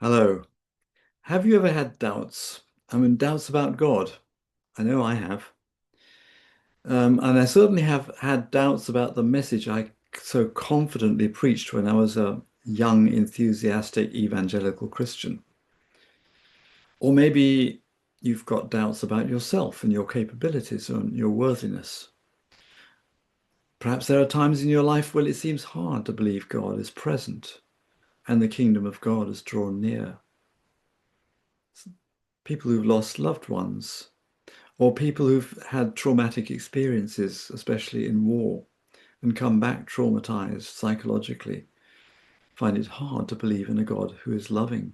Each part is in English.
Hello. Have you ever had doubts? I mean, doubts about God. I know I have. And I certainly have had doubts about the message I so confidently preached when I was a young, enthusiastic evangelical Christian. Or maybe you've got doubts about yourself and your capabilities and your worthiness. Perhaps there are times in your life when it seems hard to believe God is present and the kingdom of God is drawn near. People who've lost loved ones, or people who've had traumatic experiences, especially in war, and come back traumatized psychologically, find it hard to believe in a God who is loving.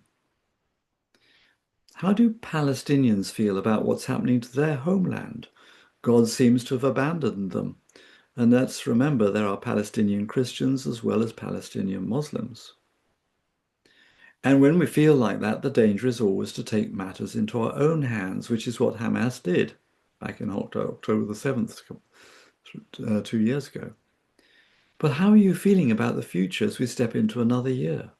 How do Palestinians feel about what's happening to their homeland? God seems to have abandoned them. And let's remember there are Palestinian Christians as well as Palestinian Muslims. And when we feel like that, the danger is always to take matters into our own hands, which is what Hamas did back in October the 7th, 2 years ago. But how are you feeling about the future as we step into another year?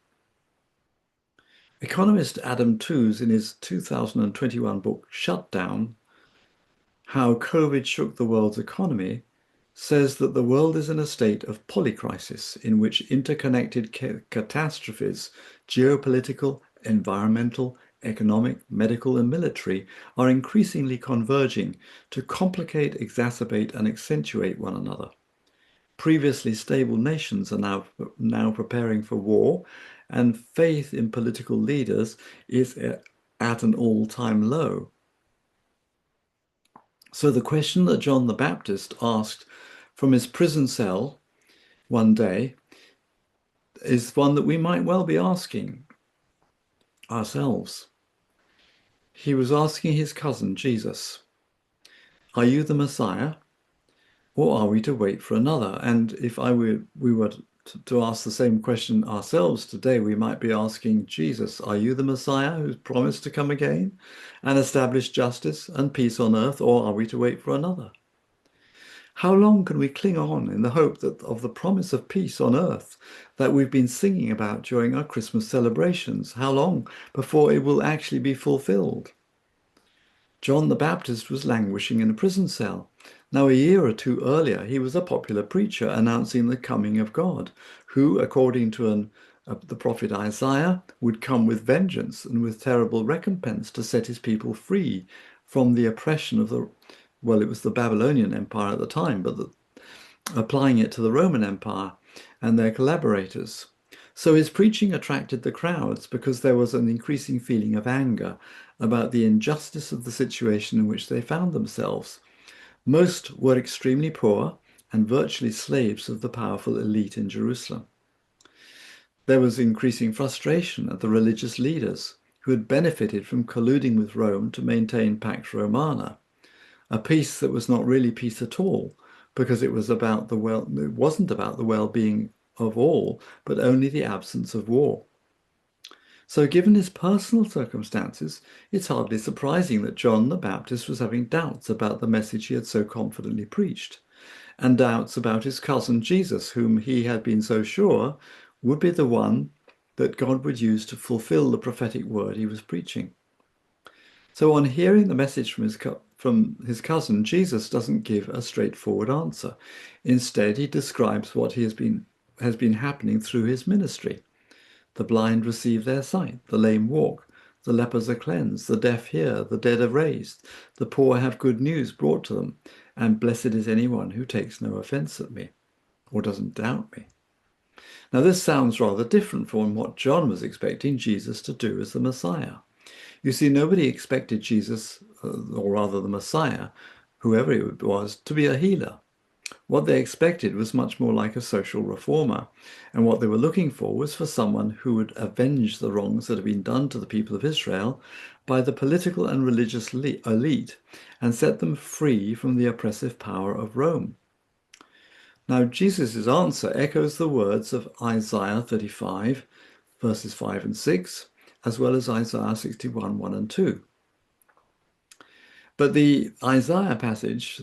Economist Adam Tooze, in his 2021 book, Shutdown, How COVID Shook the World's Economy, says that the world is in a state of polycrisis in which interconnected catastrophes, geopolitical, environmental, economic, medical, and military, are increasingly converging to complicate, exacerbate, and accentuate one another. Previously stable nations are now preparing for war, and faith in political leaders is at an all-time low. So the question that John the Baptist asked from his prison cell one day is one that we might well be asking ourselves. He was asking his cousin Jesus, "Are you the Messiah, or are we to wait for another?" And if we were to ask the same question ourselves today, we might be asking Jesus, "Are you the Messiah who's promised to come again and establish justice and peace on earth, or are we to wait for another?" How long can we cling on in the hope that of the promise of peace on earth that we've been singing about during our Christmas celebrations? How long before it will actually be fulfilled? John the Baptist was languishing in a prison cell. Now, a year or two earlier, he was a popular preacher announcing the coming of God, who, according to the prophet Isaiah, would come with vengeance and with terrible recompense to set his people free from the oppression of well, it was the Babylonian Empire at the time, but applying it to the Roman Empire and their collaborators. So his preaching attracted the crowds because there was an increasing feeling of anger about the injustice of the situation in which they found themselves. Most were extremely poor and virtually slaves of the powerful elite in Jerusalem. There was increasing frustration at the religious leaders who had benefited from colluding with Rome to maintain Pax Romana, a peace that was not really peace at all, because it wasn't about the well-being of all, but only the absence of war. So given his personal circumstances, it's hardly surprising that John the Baptist was having doubts about the message he had so confidently preached, and doubts about his cousin Jesus, whom he had been so sure would be the one that God would use to fulfill the prophetic word he was preaching. So on hearing the message from his cousin, Jesus doesn't give a straightforward answer. Instead, he describes what has been happening through his ministry. The blind receive their sight, the lame walk, the lepers are cleansed, the deaf hear, the dead are raised, the poor have good news brought to them, and blessed is anyone who takes no offense at me or doesn't doubt me. Now, this sounds rather different from what John was expecting Jesus to do as the Messiah. You see, nobody expected Jesus, or rather the Messiah, whoever it was, to be a healer. What they expected was much more like a social reformer, and what they were looking for was for someone who would avenge the wrongs that had been done to the people of Israel by the political and religious elite and set them free from the oppressive power of Rome. Now, Jesus' answer echoes the words of Isaiah 35, verses 5 and 6, as well as Isaiah 61, 1 and 2. But the Isaiah passage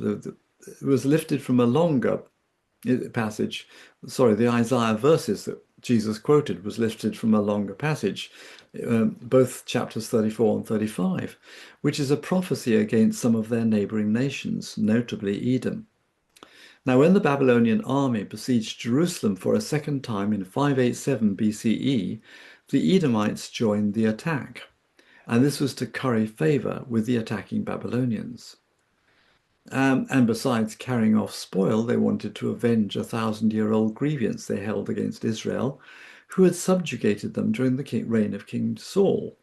was lifted from a longer passage, the Isaiah verses that Jesus quoted was lifted from a longer passage, both chapters 34 and 35, which is a prophecy against some of their neighboring nations, notably Edom. Now, when the Babylonian army besieged Jerusalem for a second time in 587 BCE, the Edomites joined the attack, and this was to curry favor with the attacking Babylonians. And besides carrying off spoil, they wanted to avenge a 1,000-year-old grievance they held against Israel, who had subjugated them during the reign of King Saul.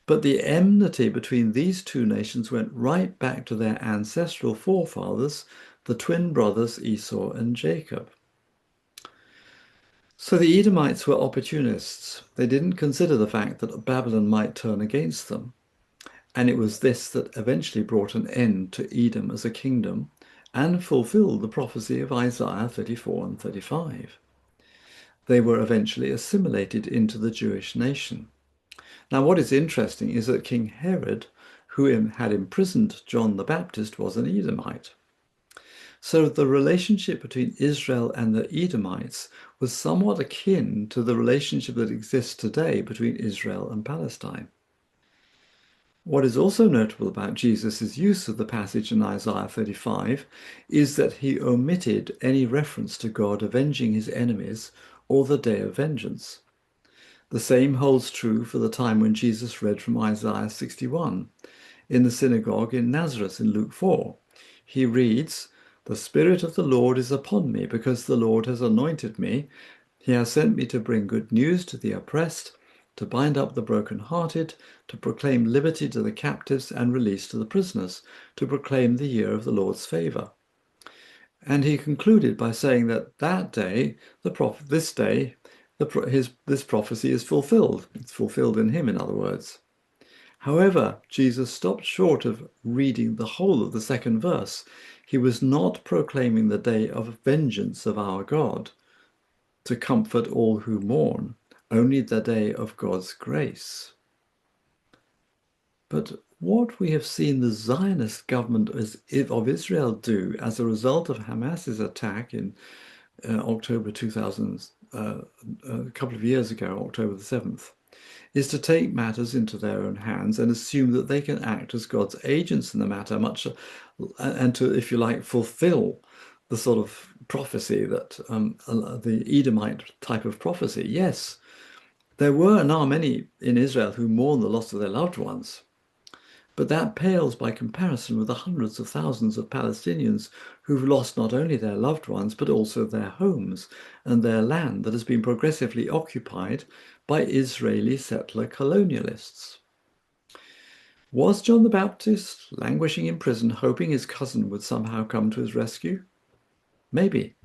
But the enmity between these two nations went right back to their ancestral forefathers, the twin brothers Esau and Jacob. So the Edomites were opportunists. They didn't consider the fact that Babylon might turn against them. And it was this that eventually brought an end to Edom as a kingdom and fulfilled the prophecy of Isaiah 34 and 35. They were eventually assimilated into the Jewish nation. Now, what is interesting is that King Herod, who had imprisoned John the Baptist, was an Edomite. So the relationship between Israel and the Edomites was somewhat akin to the relationship that exists today between Israel and Palestine. What is also notable about Jesus' use of the passage in Isaiah 35 is that he omitted any reference to God avenging his enemies or the day of vengeance. The same holds true for the time when Jesus read from Isaiah 61 in the synagogue in Nazareth in Luke 4. He reads, "The Spirit of the Lord is upon me, because the Lord has anointed me. He has sent me to bring good news to the oppressed, to bind up the brokenhearted, to proclaim liberty to the captives and release to the prisoners, to proclaim the year of the Lord's favor." And he concluded by saying that this day, this prophecy is fulfilled. It's fulfilled in him, in other words. However, Jesus stopped short of reading the whole of the second verse. He was not proclaiming the day of vengeance of our God to comfort all who mourn, only the day of God's grace. But what we have seen the Zionist government of Israel do as a result of Hamas's attack in October 2000, a couple of years ago, October the 7th, is to take matters into their own hands and assume that they can act as God's agents in the matter, and to, if you like, fulfill the sort of prophecy that the Edomite type of prophecy. Yes, there were and are many in Israel who mourn the loss of their loved ones, but that pales by comparison with the hundreds of thousands of Palestinians who've lost not only their loved ones, but also their homes and their land that has been progressively occupied by Israeli settler colonialists. Was John the Baptist languishing in prison, hoping his cousin would somehow come to his rescue? Maybe,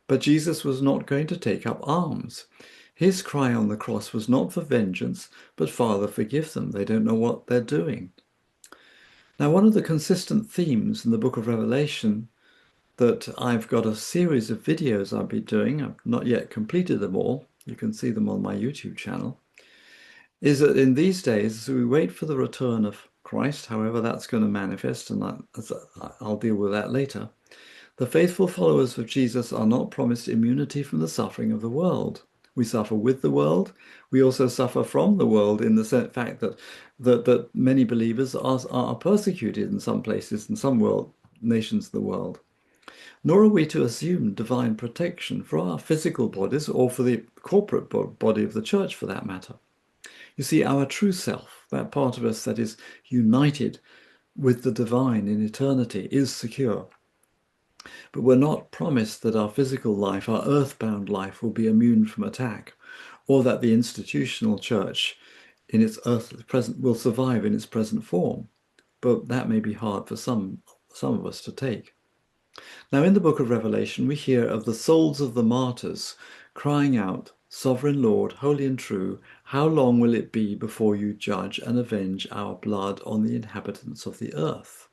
but Jesus was not going to take up arms. His cry on the cross was not for vengeance, but Father, forgive them. They don't know what they're doing. Now, one of the consistent themes in the book of Revelation that I've got a series of videos I'll be doing, I've not yet completed them all, you can see them on my YouTube channel, is that in these days, as we wait for the return of Christ, however that's going to manifest, and I'll deal with that later, the faithful followers of Jesus are not promised immunity from the suffering of the world. We suffer with the world. We also suffer from the world in the fact that many believers are persecuted in some places, in some nations of the world. Nor are we to assume divine protection for our physical bodies or for the corporate body of the church, for that matter. You see, our true self, that part of us that is united with the divine in eternity, is secure. But we're not promised that our physical life, our earthbound life, will be immune from attack, or that the institutional church in its earthly present will survive in its present form. But that may be hard for some of us to take. Now, in the book of Revelation, we hear of the souls of the martyrs crying out, "Sovereign Lord, holy and true, how long will it be before you judge and avenge our blood on the inhabitants of the earth?"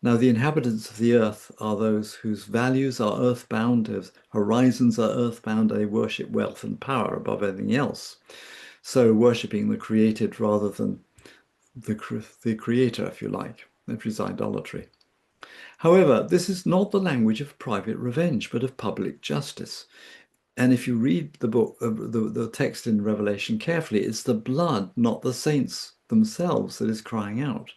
Now, the inhabitants of the earth are those whose values are earthbound, whose horizons are earthbound. They worship wealth and power above anything else. So worshipping the created rather than the creator, if you like, which is idolatry. However, this is not the language of private revenge, but of public justice. And if you read the book, the text in Revelation carefully, it's the blood, not the saints themselves, that is crying out.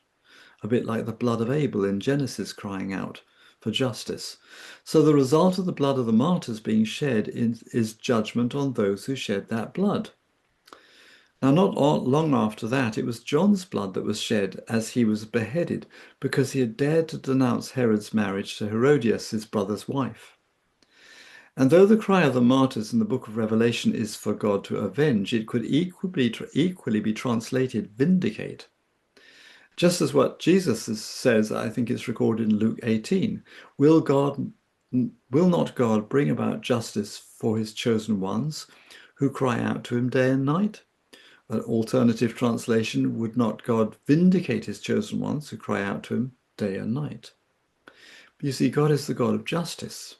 A bit like the blood of Abel in Genesis crying out for justice. So the result of the blood of the martyrs being shed is judgment on those who shed that blood. Now, not long after that, it was John's blood that was shed as he was beheaded because he had dared to denounce Herod's marriage to Herodias, his brother's wife. And though the cry of the martyrs in the book of Revelation is for God to avenge, it could equally be translated vindicate. Just as what Jesus says, I think it's recorded in Luke 18, will not God bring about justice for his chosen ones who cry out to him day and night? An alternative translation, would not God vindicate his chosen ones who cry out to him day and night? You see, God is the God of justice.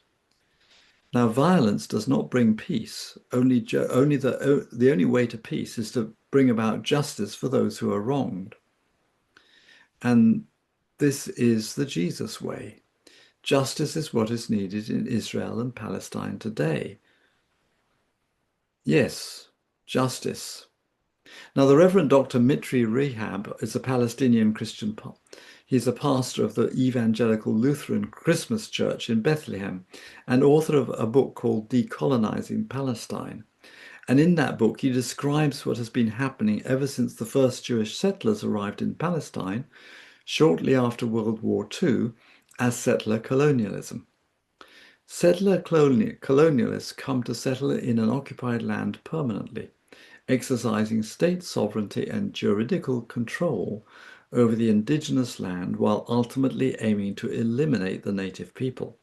Now, violence does not bring peace. The only way to peace is to bring about justice for those who are wronged. And this is the Jesus way. Justice is what is needed in Israel and Palestine today. Yes, justice. Now, the Reverend Dr. Mitri Rehab is a Palestinian Christian. He's a pastor of the Evangelical Lutheran Christmas Church in Bethlehem and author of a book called Decolonizing Palestine. And in that book, he describes what has been happening ever since the first Jewish settlers arrived in Palestine, shortly after World War II, as settler colonialism. Settler colonialists come to settle in an occupied land permanently, exercising state sovereignty and juridical control over the indigenous land while ultimately aiming to eliminate the native people.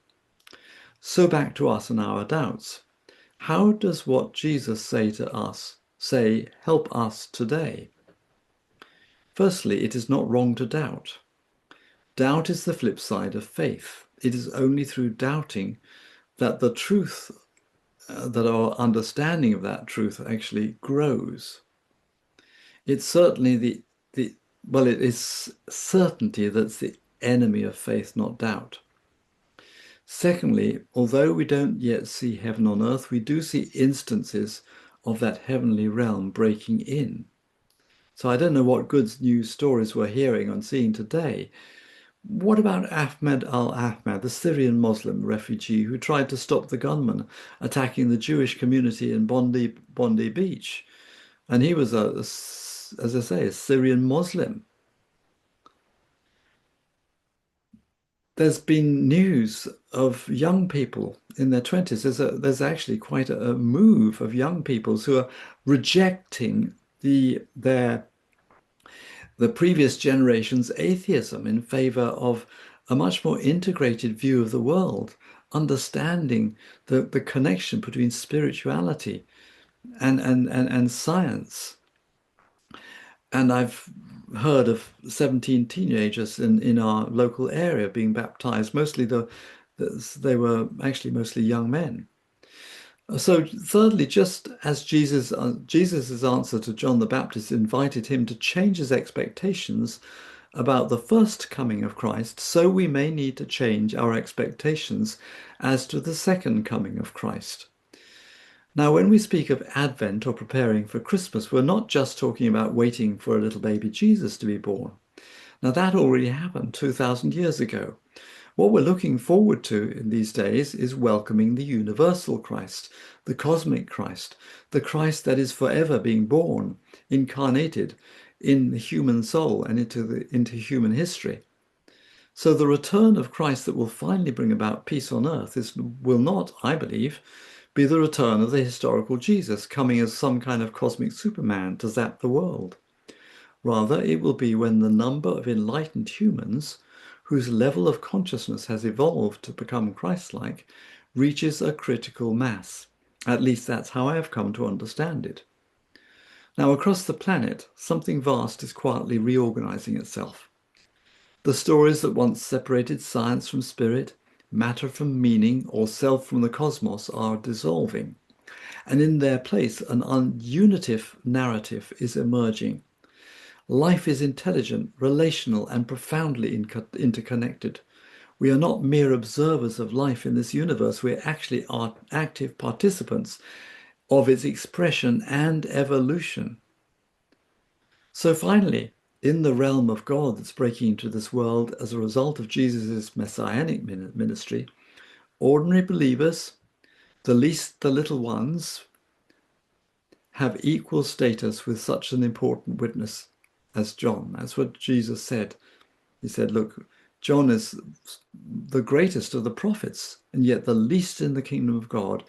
So back to us and our doubts. How does what Jesus say help us today? Firstly, it is not wrong to doubt. Doubt is the flip side of faith. It is only through doubting that the truth, that our understanding of that truth actually grows. It's certainly it is certainty that's the enemy of faith, not doubt. Secondly, although we don't yet see heaven on earth, we do see instances of that heavenly realm breaking in. So I don't know what good news stories we're hearing and seeing today. What about Ahmed al-Ahmad, the Syrian Muslim refugee who tried to stop the gunmen attacking the Jewish community in Bondi Beach? And he was, as I say, a Syrian Muslim. There's been news of young people in their 20s. There's actually quite a move of young people who are rejecting the previous generation's atheism in favor of a much more integrated view of the world, understanding the connection between spirituality and science. And I've heard of 17 teenagers in our local area being baptized. They were actually mostly young men. So thirdly, just as Jesus's answer to John the Baptist invited him to change his expectations about the first coming of Christ, so we may need to change our expectations as to the second coming of Christ. Now, when we speak of Advent or preparing for Christmas, we're not just talking about waiting for a little baby Jesus to be born. Now, that already happened 2,000 years ago. What we're looking forward to in these days is welcoming the universal Christ, the cosmic Christ, the Christ that is forever being born, incarnated in the human soul and into human history. So the return of Christ that will finally bring about peace on earth will not, I believe, be the return of the historical Jesus coming as some kind of cosmic Superman to zap the world. Rather, it will be when the number of enlightened humans whose level of consciousness has evolved to become Christ-like reaches a critical mass. At least that's how I have come to understand it. Now, across the planet, something vast is quietly reorganizing itself. The stories that once separated science from spirit, matter from meaning, or self from the cosmos are dissolving. And in their place, an ununitive narrative is emerging. Life is intelligent, relational, and profoundly interconnected. We are not mere observers of life in this universe. We're actually active participants of its expression and evolution. So finally, in the realm of God that's breaking into this world as a result of Jesus' messianic ministry, ordinary believers, the least, the little ones, have equal status with such an important witness as John. That's what Jesus said. He said, look, John is the greatest of the prophets, and yet the least in the kingdom of God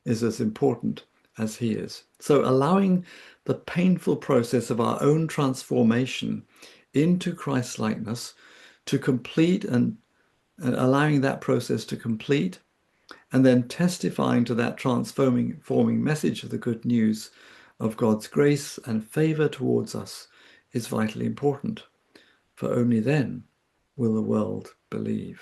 is as important as he is. So allowing the painful process of our own transformation into Christ-likeness to complete, and allowing that process to complete, and then testifying to that transforming message of the good news of God's grace and favor towards us is vitally important, for only then will the world believe.